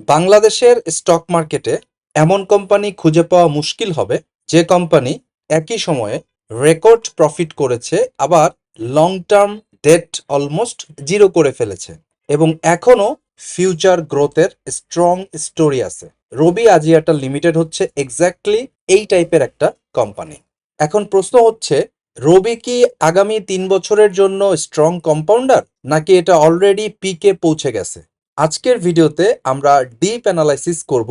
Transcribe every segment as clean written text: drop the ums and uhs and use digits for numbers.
বাংলাদেশের স্টক মার্কেটে এমন কোম্পানি খুঁজে পাওয়া মুশকিল হবে যে কোম্পানি একই সময়ে রেকর্ড প্রফিট করেছে, আবার long term debt almost zero করে ফেলেছে এবং এখনো ফিউচার গ্রোথের স্ট্রং স্টোরি আছে। রবি আজিয়াটা লিমিটেড হচ্ছে এক্স্যাক্টলি এই টাইপের একটা কোম্পানি। এখন প্রশ্ন হচ্ছে, রবি কি আগামী 3 বছরের জন্য স্ট্রং কম্পাউন্ডার, নাকি এটা অলরেডি পিকে পৌঁছে গেছে? আজকের ভিডিওতে আমরা ডিপ অ্যানালাইসিস করব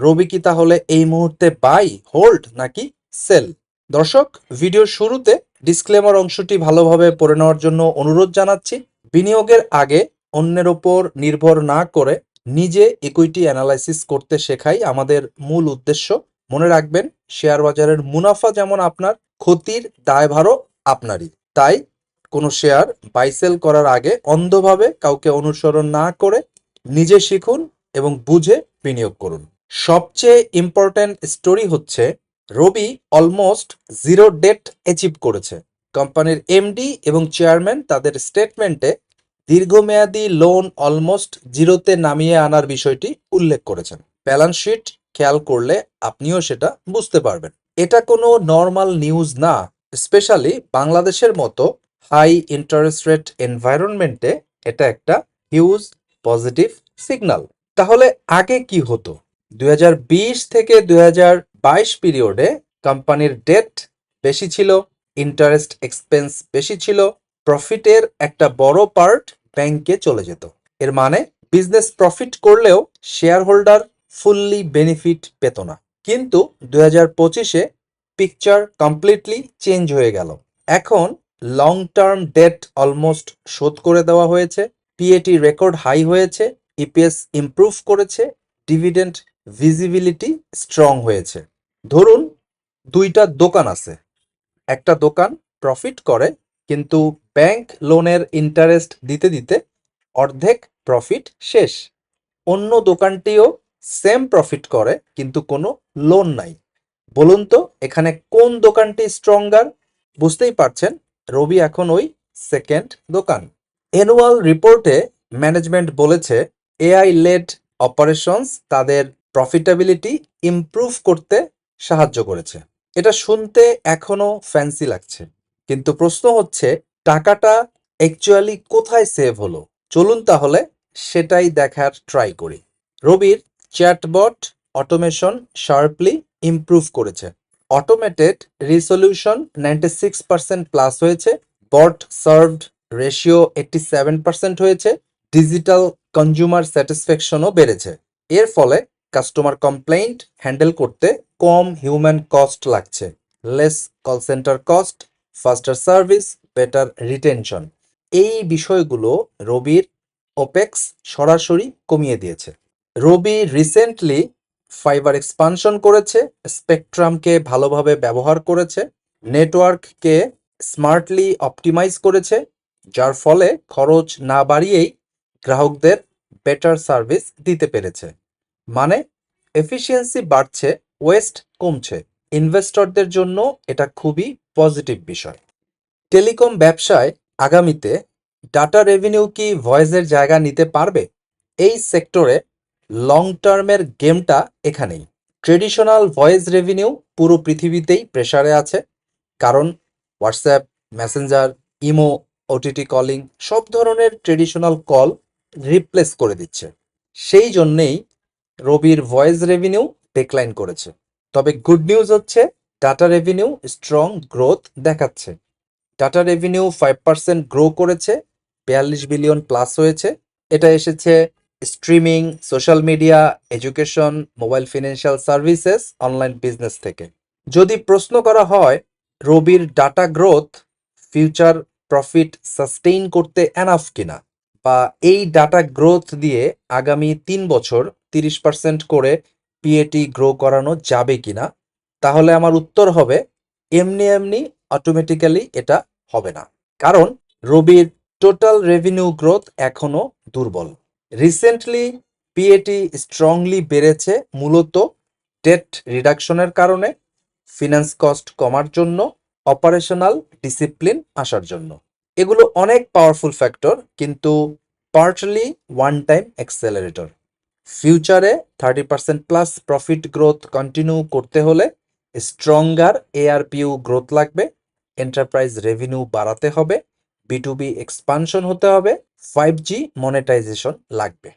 রবি কি তাহলে এই মুহূর্তে বাই, হোল্ড নাকি সেল। দর্শক, ভিডিওর শুরুতে ডিসক্লেমার অংশটি ভালোভাবে পড়ে নেওয়ার জন্য অনুরোধ জানাচ্ছি। বিনিয়োগের আগে অন্যের ওপর নির্ভর না করে নিজে ইকুইটি অ্যানালাইসিস করতে শেখাই আমাদের মূল উদ্দেশ্য। মনে রাখবেন, শেয়ার বাজারের মুনাফা যেমন আপনার, ক্ষতির দায়ভারও আপনারই। তাই কোনো শেয়ার বাই সেল করার আগে অন্ধভাবে কাউকে অনুসরণ না করে নিজে শিখুন এবং বুঝে বিনিয়োগ করুন। সবচেয়ে ইম্পর্ট্যান্ট স্টোরি হচ্ছে, রবি অলমোস্ট জিরো ডেট অ্যাচিভ করেছে। কোম্পানির এমডি এবং চেয়ারম্যান তাদের স্টেটমেন্টে দীর্ঘমেয়াদী লোন অলমোস্ট জিরোতে নামিয়ে আনার বিষয়টি উল্লেখ করেছেন। ব্যালেন্স শিট খেয়াল করলে আপনিও সেটা বুঝতে পারবেন। এটা কোনো নর্মাল নিউজ না, স্পেশালি বাংলাদেশের মতো হাই ইন্টারেস্ট রেট এনভায়রনমেন্টে এটা একটা হিউজ পজিটিভ সিগন্যাল। তাহলে আগে কি হতো? 2020 থেকে 2022 পিরিয়ডে কোম্পানির ডেট বেশি ছিল, ইন্টারেস্ট এক্সপেন্স বেশি ছিল, প্রফিটের একটা বড় পার্ট ব্যাংকে চলে যেত। এর মানে বিজনেস প্রফিট করলেও শেয়ার হোল্ডার ফুললি বেনিফিট পেত না। কিন্তু 2025-এ পিকচার কমপ্লিটলি চেঞ্জ হয়ে গেল। এখন লং টার্ম ডেট অলমোস্ট শোধ করে দেওয়া হয়েছে, পিএটি রেকর্ড হাই হয়েছে, ইপিএস ইমপ্রুভ করেছে, ডিভিডেন্ড ভিজিবিলিটি স্ট্রং হয়েছে। ধরুন দুইটা দোকান আছে, একটা দোকান প্রফিট করে কিন্তু ব্যাংক লোনের ইন্টারেস্ট দিতে দিতে অর্ধেক প্রফিট শেষ। অন্য দোকানটিও সেম প্রফিট করে কিন্তু কোনো লোন নাই। বলুন তো এখানে কোন দোকানটি স্ট্রঙ্গার? বুঝতেই পারছেন, রবি এখন ওই সেকেন্ড দোকান। অ্যানুয়াল রিপোর্টে ম্যানেজমেন্ট বলেছে এআই লেড অপারেশনস তাদের প্রফিটেবিলিটি ইমপ্রুভ করতে সাহায্য করেছে। এটা শুনতে এখনো ফ্যান্সি লাগছে, কিন্তু প্রশ্ন হচ্ছে, টাকাটা অ্যাকচুয়ালি কোথায় সেভ হলো? চলুন তাহলে সেটাই দেখার ট্রাই করি। রবির চ্যাটবট অটোমেশন শার্পলি ইমপ্রুভ করেছে। অটোমেটেড রিসলিউশন 96% প্লাস হয়েছে, বট সার্ভড রেশিও 87% হয়েছে, ডিজিটাল কনজিউমার স্যাটিসফ্যাকশনও বেড়েছে। এর ফলে কাস্টমার কমপ্লেইন্ট হ্যান্ডেল করতে কম হিউম্যান কস্ট লাগছে, less call centre cost, ফাস্টার service, better retention. এই বিষয়গুলো রবির ওপেক্স সরাসরি কমিয়ে দিয়েছে। রবি রিসেন্টলি ফাইবার এক্সপানশন করেছে, স্পেকট্রামকে ভালোভাবে ব্যবহার করেছে, নেটওয়ার্ককে স্মার্টলি অপটিমাইজ করেছে, যার ফলে খরচ না বাড়িয়েই গ্রাহকদের বেটার সার্ভিস দিতে পেরেছে। মানে এফিসিয়েন্সি বাড়ছে, ওয়েস্ট কমছে। ইনভেস্টরদের জন্য এটা খুবই পজিটিভ বিষয়। টেলিকম ব্যবসায় আগামীতে ডাটা রেভিনিউ কি ভয়েসের জায়গা নিতে পারবে? এই সেক্টরে লং টার্মের গেমটা এখানেই। ট্রেডিশনাল ভয়েস রেভিনিউ পুরো পৃথিবীতেই প্রেসারে আছে, কারণ WhatsApp, Messenger, imo, OTT calling সব ধরনের ট্রেডিশনাল কল রিপ্লেস করে দিচ্ছে। সেই জন্যেই রবির ভয়েস রেভিনিউ ডিক্লাইন করেছে। তবে গুড নিউজ হচ্ছে, ডাটা রেভিনিউ স্ট্রং গ্রোথ দেখাচ্ছে। ডাটা রেভিনিউ 5% গ্রো করেছে, 42 বিলিয়ন প্লাস হয়েছে। এটা এসেছে streaming, social media, education, mobile financial services, online business থেকে। যদি প্রশ্ন করা হয় রবির data growth future profit sustain করতে এনাফ কিনা, বা এই ডাটা গ্রোথ দিয়ে আগামী 3 বছর 30% করে পিএটি গ্রো করানো যাবে কিনা, তাহলে আমার উত্তর হবে এমনি এমনি অটোমেটিক্যালি এটা হবে না। কারণ রবির টোটাল রেভিনিউ গ্রোথ এখনো দুর্বল। রিসেন্টলি পিএটি স্ট্রংলি বেড়েছে মূলত ডেট রিডাকশনের কারণে, ফিনান্স কস্ট কমার জন্য, অপারেশনাল ডিসিপ্লিন আসার জন্য। এগুলো অনেক পাওয়ারফুল ফ্যাক্টর, কিন্তু পার্টলি ওয়ান টাইম অ্যাক্সেলারেটর। ফিউচারে 30% প্লাস প্রফিট গ্রোথ কন্টিনিউ করতে হলে স্ট্রঙ্গার এআরপিইউ গ্রোথ লাগবে, এন্টারপ্রাইজ রেভিনিউ বাড়াতে হবে, বি2বি এক্সপানশন হতে হবে, 5G মনেটাইজেশন লাগবে।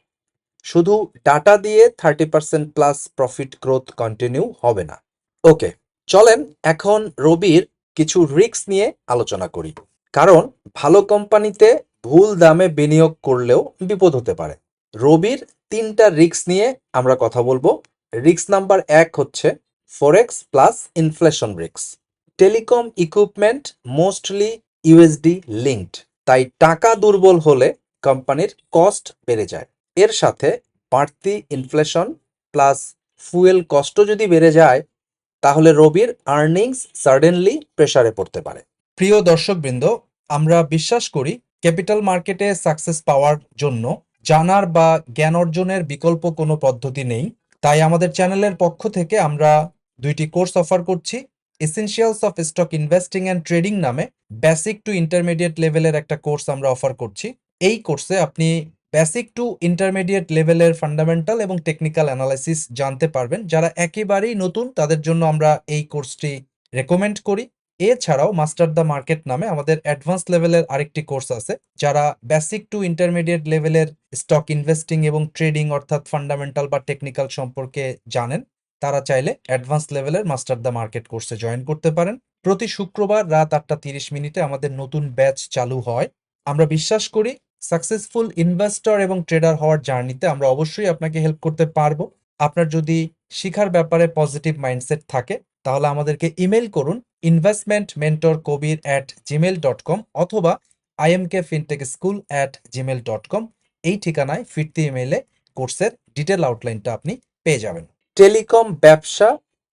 শুধু ডাটা দিয়ে 30% প্লাস প্রফিট গ্রোথ কন্টিনিউ হবে না। ওকে, চলেন এখন রবির কিছু রিস্ক নিয়ে আলোচনা করি, কারণ ভালো কোম্পানিতে ভুল দামে বিনিয়োগ করলেও বিপদ হতে পারে। রবির 3টা রিস্ক নিয়ে আমরা কথা বলবো। রিস্ক নাম্বার 1 হচ্ছে forex plus inflation risk. Telecom equipment mostly USD linked, তাই টাকা দুর্বল হলে কোম্পানির কস্ট বেড়ে যায়। এর সাথে বাড়তি ইনফ্লেশন প্লাস ফুয়েল কস্ট যদি বেড়ে যায়, তাহলে রবির আর্নিংস সাডেনলি প্রেসারে পড়তে পারে। প্রিয় দর্শকবৃন্দ, আমরা বিশ্বাস করি ক্যাপিটাল মার্কেটে সাকসেস পাওয়ার জন্য জানার বা জ্ঞান অর্জনের বিকল্প কোনো পদ্ধতি নেই। তাই আমাদের চ্যানেলের পক্ষ থেকে আমরা 2টি কোর্স অফার করছি। Essentials of stock investing and trading নামে বেসিক টু ইন্টারমিডিয়েট লেভেলের একটা কোর্স আমরা অফার করছি। এই কোর্সে আপনি বেসিক টু ইন্টারমিডিয়েট লেভেলের ফান্ডামেন্টাল এবং টেকনিক্যাল অ্যানালাইসিস জানতে পারবেন। যারা একেবারেই নতুন তাদের জন্য আমরা এই কোর্সটি রেকমেন্ড করি। এছাড়াও মাস্টার দ্য মার্কেট নামে আমাদের অ্যাডভান্স লেভেলের আরেকটি কোর্স আছে, যারা বেসিক টু ইন্টারমিডিয়েট লেভেলের স্টক ইনভেস্টিং এবং ট্রেডিং অর্থাৎ ফান্ডামেন্টাল বা টেকনিক্যাল সম্পর্কে জানেন, তারা চাইলে অ্যাডভান্স লেভেলের মাস্টার দ্য মার্কেট কোর্সে জয়েন করতে পারেন। প্রতি শুক্রবার রাত 8:30 আমাদের নতুন ব্যাচ চালু হয়। আমরা বিশ্বাস করি সাকসেসফুল ইনভেস্টর এবং ট্রেডার হওয়ার জার্নিতে আমরা অবশ্যই আপনাকে হেল্প করতে পারবো। আপনার যদি শিখার ব্যাপারে পজিটিভ মাইন্ডসেট থাকে, তাহলে আমাদেরকে ইমেল করুন investmentkobir@gmail.com অথবা imkfintechschool@gmail.com। এই ঠিকানায় ফিরতি ইমেইলে কোর্সের ডিটেল আউটলাইনটা আপনি পেয়ে যাবেন। টেলিকম ব্যবসা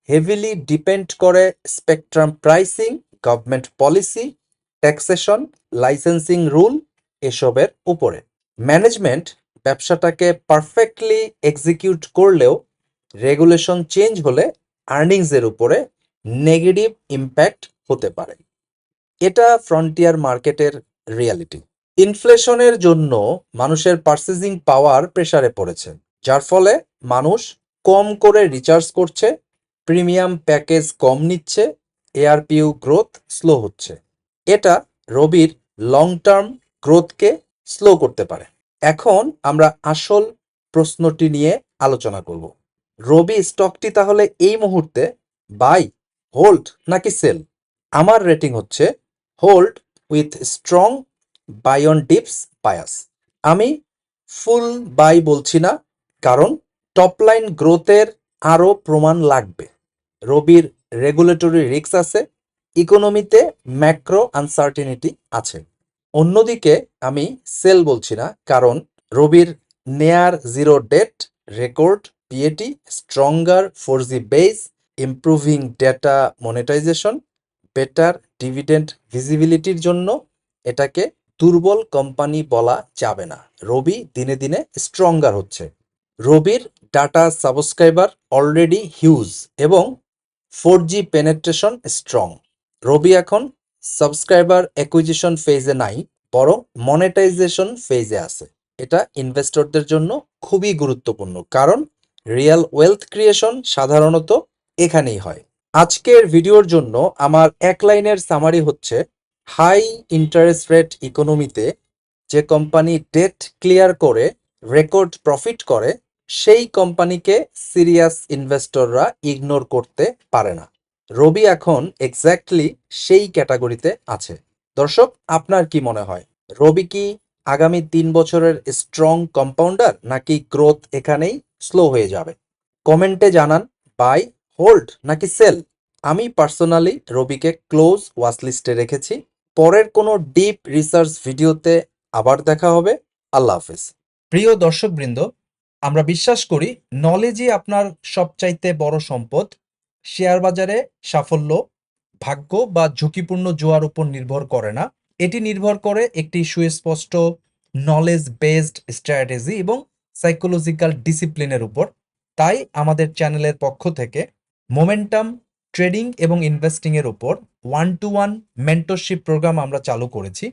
হেভিলি ডিপেন্ড করে spectrum pricing, government policy, taxation, licensing rule এসবের উপরে। ম্যানেজমেন্ট ব্যবসাটাকে পারফেক্টলি এক্সিকিউট করলেও রেগুলেশন চেঞ্জ হলে আর্নিংসের উপরে নেগেটিভ ইম্প্যাক্ট হতে পারে। এটা ফ্রন্টিয়ার মার্কেটের রিয়ালিটি। ইনফ্লেশনের জন্য মানুষের পারচেজিং পাওয়ার প্রেসারে পড়েছে, যার ফলে মানুষ কম করে রিচার্জ করছে, প্রিমিয়াম প্যাকেজ কম নিচ্ছে, এআরপিইউ গ্রোথ স্লো হচ্ছে। এটা রবির লং টার্ম গ্রোথকে স্লো করতে পারে। এখন আমরা আসল প্রশ্নটি নিয়ে আলোচনা করব। রবি স্টকটি তাহলে এই মুহূর্তে বাই, হোল্ড নাকি সেল? আমার রেটিং হচ্ছে hold with strong buy on dips bias. আমি ফুল বাই বলছি না, কারণ টপলাইন গ্রোথের আরও প্রমাণ লাগবে। রবির রেগুলেটরি রিস্ক আছে, ইকোনমিতে ম্যাক্রো আনসার্টিনিটি আছে। অন্যদিকে আমি সেল বলছি না, কারণ রবির near zero debt, record PAT, stronger 4G base, improving data monetization, better dividend ভিজিবিলিটির জন্য এটাকে দুর্বল কোম্পানি বলা যাবে না। রবি দিনে দিনে স্ট্রঙ্গার হচ্ছে। রবির ডাটা সাবস্ক্রাইবার অলরেডি হিউজ এবং 4G পেনেট্রেশন স্ট্রং। রবি এখন সাবস্ক্রাইবার অ্যাকুইজিশন ফেজে নাই, বরং মনেটাইজেশন ফেজে আছে। এটা ইনভেস্টরদের জন্য খুবই গুরুত্বপূর্ণ, কারণ রিয়েল ওয়েলথ ক্রিয়েশন সাধারণত এখানেই হয়। আজকের ভিডিওর জন্য আমার এক লাইনের সামারি হচ্ছে, হাই ইন্টারেস্ট রেট ইকোনমিতে যে কোম্পানি ডেট ক্লিয়ার করে রেকর্ড প্রফিট করে, সেই কোম্পানিকে সিরিয়াস ইনভেস্টররা ইগনোর করতে পারে না। রবি এখন এক্স্যাক্টলি সেই ক্যাটাগরিতে আছে। দর্শক, আপনার কি মনে হয়, রবি কি আগামী 3 বছরের স্ট্রং কম্পাউন্ডার, নাকি গ্রোথ এখানেই স্লো হয়ে যাবে? কমেন্টে জানান বাই, হোল্ড নাকি সেল। আমি পার্সোনালি রবিকে ক্লোজ ওয়াচলিস্টে রেখেছি। পরের কোনো ডিপ রিসার্চ ভিডিওতে আবার দেখা হবে। আল্লাহ হাফেজ। প্রিয় দর্শকবৃন্দ, আমরা বিশ্বাস করি নলেজই আপনার সবচাইতে বড় সম্পদ। শেয়ার বাজারে সাফল্য ভাগ্য বা ঝুঁকিপূর্ণ জোয়ার উপর নির্ভর করে না, এটি নির্ভর করে একটি সুস্পষ্ট নলেজ বেসড স্ট্র্যাটেজি এবং সাইকোলজিক্যাল ডিসিপ্লিনের উপর। তাই আমাদের চ্যানেলের পক্ষ থেকে মোমেন্টাম ট্রেডিং এবং ইনভেস্টিং এর উপর 1-to-1 মেন্টরশিপ প্রোগ্রাম আমরা চালু করেছি।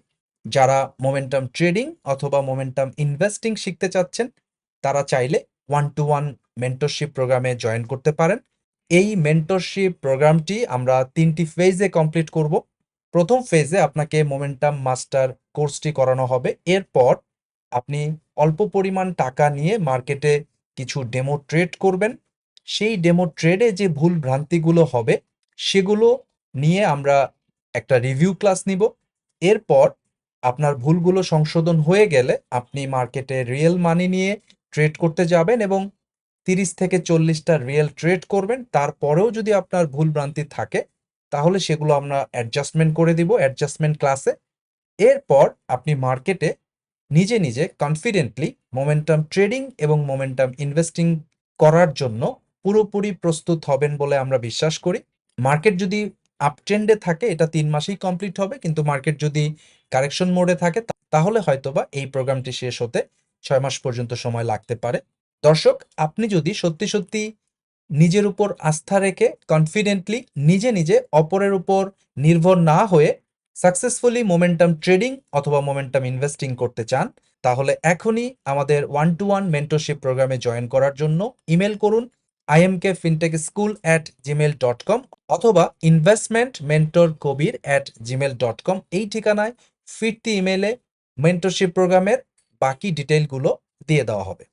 যারা মোমেন্টাম ট্রেডিং অথবা মোমেন্টাম ইনভেস্টিং শিখতে চাচ্ছেন, তারা চাইলে 1-to-1 মেন্টরশিপ প্রোগ্রামে জয়েন করতে পারেন। এই মেন্টরশিপ প্রোগ্রামটি আমরা 3টি ফেজে কমপ্লিট করব। প্রথম ফেজে আপনাকে মোমেন্টাম মাস্টার কোর্সটি করানো হবে। এরপর আপনি অল্প পরিমাণ টাকা নিয়ে মার্কেটে কিছু ডেমো ট্রেড করবেন। সেই ডেমো ট্রেডে যে ভুল ভ্রান্তিগুলো হবে সেগুলো নিয়ে আমরা একটা রিভিউ ক্লাস নিব। এরপর আপনার ভুলগুলো সংশোধন হয়ে গেলে আপনি মার্কেটে রিয়েল মানি নিয়ে ট্রেড করতে যাবেন এবং 30 থেকে 40টা রিয়েল ট্রেড করবেন। তারপরেও যদি আপনার ভুল ভ্রান্তি থাকে তাহলে সেগুলো আমরা অ্যাডজাস্টমেন্ট করে দিব অ্যাডজাস্টমেন্ট ক্লাসে। এরপর আপনি মার্কেটে নিজে নিজে কনফিডেন্টলি মোমেন্টাম ট্রেডিং এবং মোমেন্টাম ইনভেস্টিং করার জন্য পুরোপুরি প্রস্তুত হবেন বলে আমরা বিশ্বাস করি। মার্কেট যদি আপট্রেন্ডে থাকে এটা 3 মাসেই কমপ্লিট হবে, কিন্তু মার্কেট যদি কারেকশন মোডে থাকে তাহলে হয়তোবা এই প্রোগ্রামটি শেষ হতে 6 মাস পর্যন্ত সময় লাগতে পারে। দর্শক, আপনি যদি সত্যি সত্যি নিজের উপর আস্থা রেখে কনফিডেন্টলি নিজে নিজে অপরের উপর নির্ভর না হয়ে সাকসেসফুলি মোমেন্টাম ট্রেডিং অথবা মোমেন্টাম ইনভেস্টিং করতে চান, তাহলে এখনই আমাদের 1-to-1 মেন্টরশিপ প্রোগ্রামে জয়েন করার জন্য ইমেল করুন imkfintechschool@gmail.com অথবা investmentmentorkobir@gmail.com। এই ঠিকানায় ফিরতি ইমেলে মেন্টরশিপ প্রোগ্রামের বাকি ডিটেইলগুলো দিয়ে দেওয়া হবে।